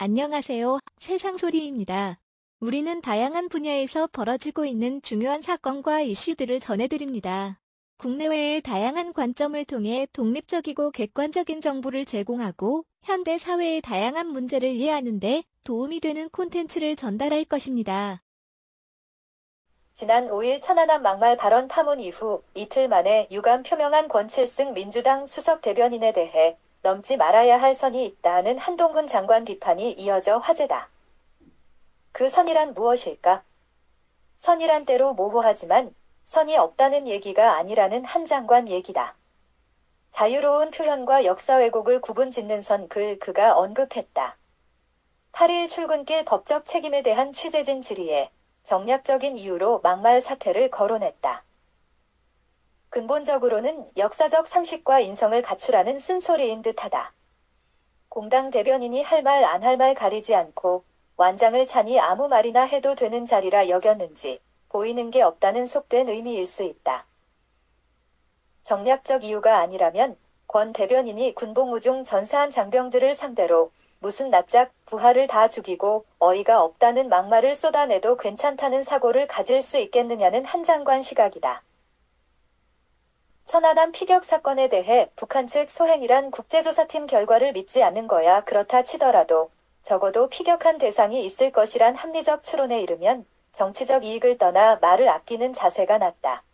안녕하세요. 세상소리입니다. 우리는 다양한 분야에서 벌어지고 있는 중요한 사건과 이슈들을 전해드립니다. 국내외의 다양한 관점을 통해 독립적이고 객관적인 정보를 제공하고 현대 사회의 다양한 문제를 이해하는 데 도움이 되는 콘텐츠를 전달할 것입니다. 지난 5일 천안함 막말 발언 파문 이후 이틀 만에 유감 표명한 권칠승 민주당 수석 대변인에 대해 넘지 말아야 할 선이 있다는 한동훈 장관 비판이 이어져 화제다. 그 선이란 무엇일까? 선이란 때로 모호하지만 선이 없다는 얘기가 아니라는 한 장관 얘기다. 자유로운 표현과 역사 왜곡을 구분짓는 선 그가 언급했다. 8일 출근길 법적 책임에 대한 취재진 질의에 정략적인 이유로 막말 사태를 거론했다. 근본적으로는 역사적 상식과 인성을 갖추라는 쓴소리인 듯하다. 공당 대변인이 할 말 안 할 말 가리지 않고 완장을 차니 아무 말이나 해도 되는 자리라 여겼는지 보이는 게 없다는 속된 의미일 수 있다. 정략적 이유가 아니라면 권 대변인이 군복무 중 전사한 장병들을 상대로 무슨 낯짝 부하를 다 죽이고 어이가 없다는 막말을 쏟아내도 괜찮다는 사고를 가질 수 있겠느냐는 한 장관 시각이다. 천안함 피격 사건에 대해 북한 측 소행이란 국제조사팀 결과를 믿지 않는 거야 그렇다 치더라도 적어도 피격한 대상이 있을 것이란 합리적 추론에 이르면 정치적 이익을 떠나 말을 아끼는 자세가 낫다.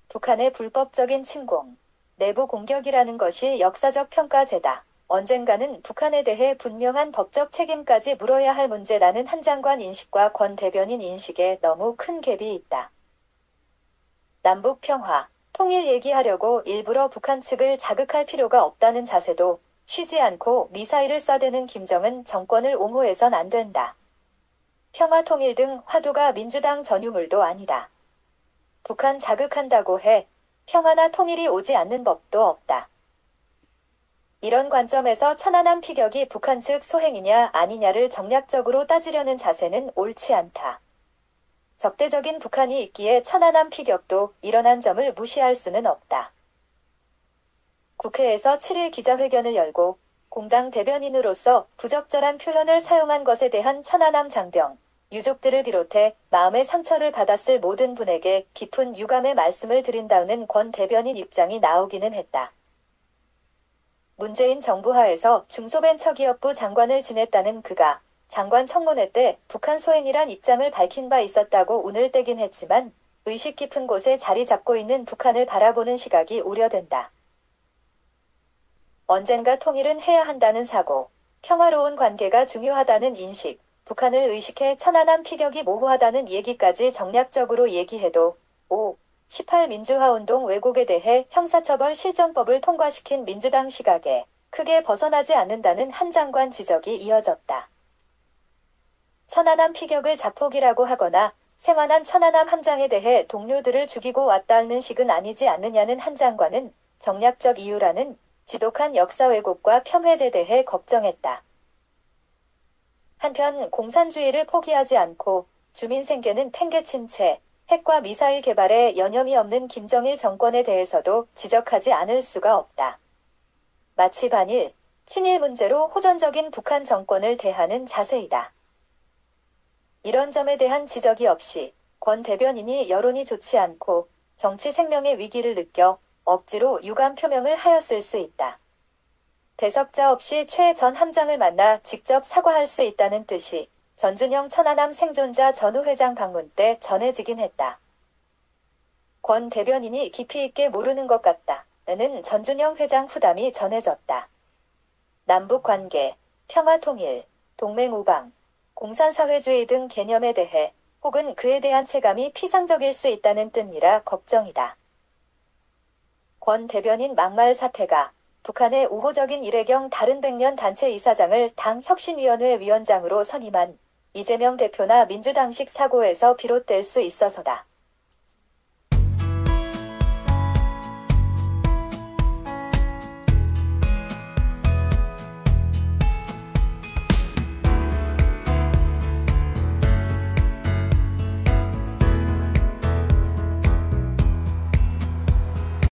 북한의 불법적인 침공, 내부 공격이라는 것이 역사적 평가제다. 언젠가는 북한에 대해 분명한 법적 책임까지 물어야 할 문제라는 한 장관 인식과 권 대변인 인식에 너무 큰 갭이 있다. 남북 평화, 통일 얘기하려고 일부러 북한 측을 자극할 필요가 없다는 자세도 쉬지 않고 미사일을 쏴대는 김정은 정권을 옹호해선 안 된다. 평화 통일 등 화두가 민주당 전유물도 아니다. 북한 자극한다고 해 평화나 통일이 오지 않는 법도 없다. 이런 관점에서 천안함 피격이 북한 측 소행이냐 아니냐를 정략적으로 따지려는 자세는 옳지 않다. 적대적인 북한이 있기에 천안함 피격도 일어난 점을 무시할 수는 없다. 국회에서 7일 기자회견을 열고 공당 대변인으로서 부적절한 표현을 사용한 것에 대한 천안함 장병, 유족들을 비롯해 마음의 상처를 받았을 모든 분에게 깊은 유감의 말씀을 드린다는 권 대변인 입장이 나오기는 했다. 문재인 정부 하에서 중소벤처기업부 장관을 지냈다는 그가 장관 청문회 때 북한 소행이란 입장을 밝힌 바 있었다고 운을 떼긴 했지만 의식 깊은 곳에 자리 잡고 있는 북한을 바라보는 시각이 우려된다. 언젠가 통일은 해야 한다는 사고, 평화로운 관계가 중요하다는 인식, 북한을 의식해 천안함 피격이 모호하다는 얘기까지 정략적으로 얘기해도 18 민주화운동 왜곡에 대해 형사처벌 실정법을 통과시킨 민주당 시각에 크게 벗어나지 않는다는 한 장관 지적이 이어졌다. 천안함 피격을 자폭이라고 하거나 생환한 천안함 함장에 대해 동료들을 죽이고 왔다는 식은 아니지 않느냐는 한 장관은 정략적 이유라는 지독한 역사 왜곡과 폄훼에 대해 걱정했다. 한편 공산주의를 포기하지 않고 주민 생계는 팽개친 채 핵과 미사일 개발에 여념이 없는 김정일 정권에 대해서도 지적하지 않을 수가 없다. 마치 반일, 친일 문제로 호전적인 북한 정권을 대하는 자세이다. 이런 점에 대한 지적이 없이 권 대변인이 여론이 좋지 않고 정치 생명의 위기를 느껴 억지로 유감 표명을 하였을 수 있다. 배석자 없이 최 전 함장을 만나 직접 사과할 수 있다는 뜻이 전준영 천안함 생존자 전우 회장 방문 때 전해지긴 했다. 권 대변인이 깊이 있게 모르는 것 같다는 전준영 회장 후담이 전해졌다. 남북관계, 평화통일, 동맹우방, 공산사회주의 등 개념에 대해 혹은 그에 대한 체감이 피상적일 수 있다는 뜻이라 걱정이다. 권 대변인 막말 사태가 북한의 우호적인 일회경 다른 백년 단체 이사장을 당 혁신위원회 위원장으로 선임한 이재명 대표나 민주당식 사고에서 비롯될 수 있어서다.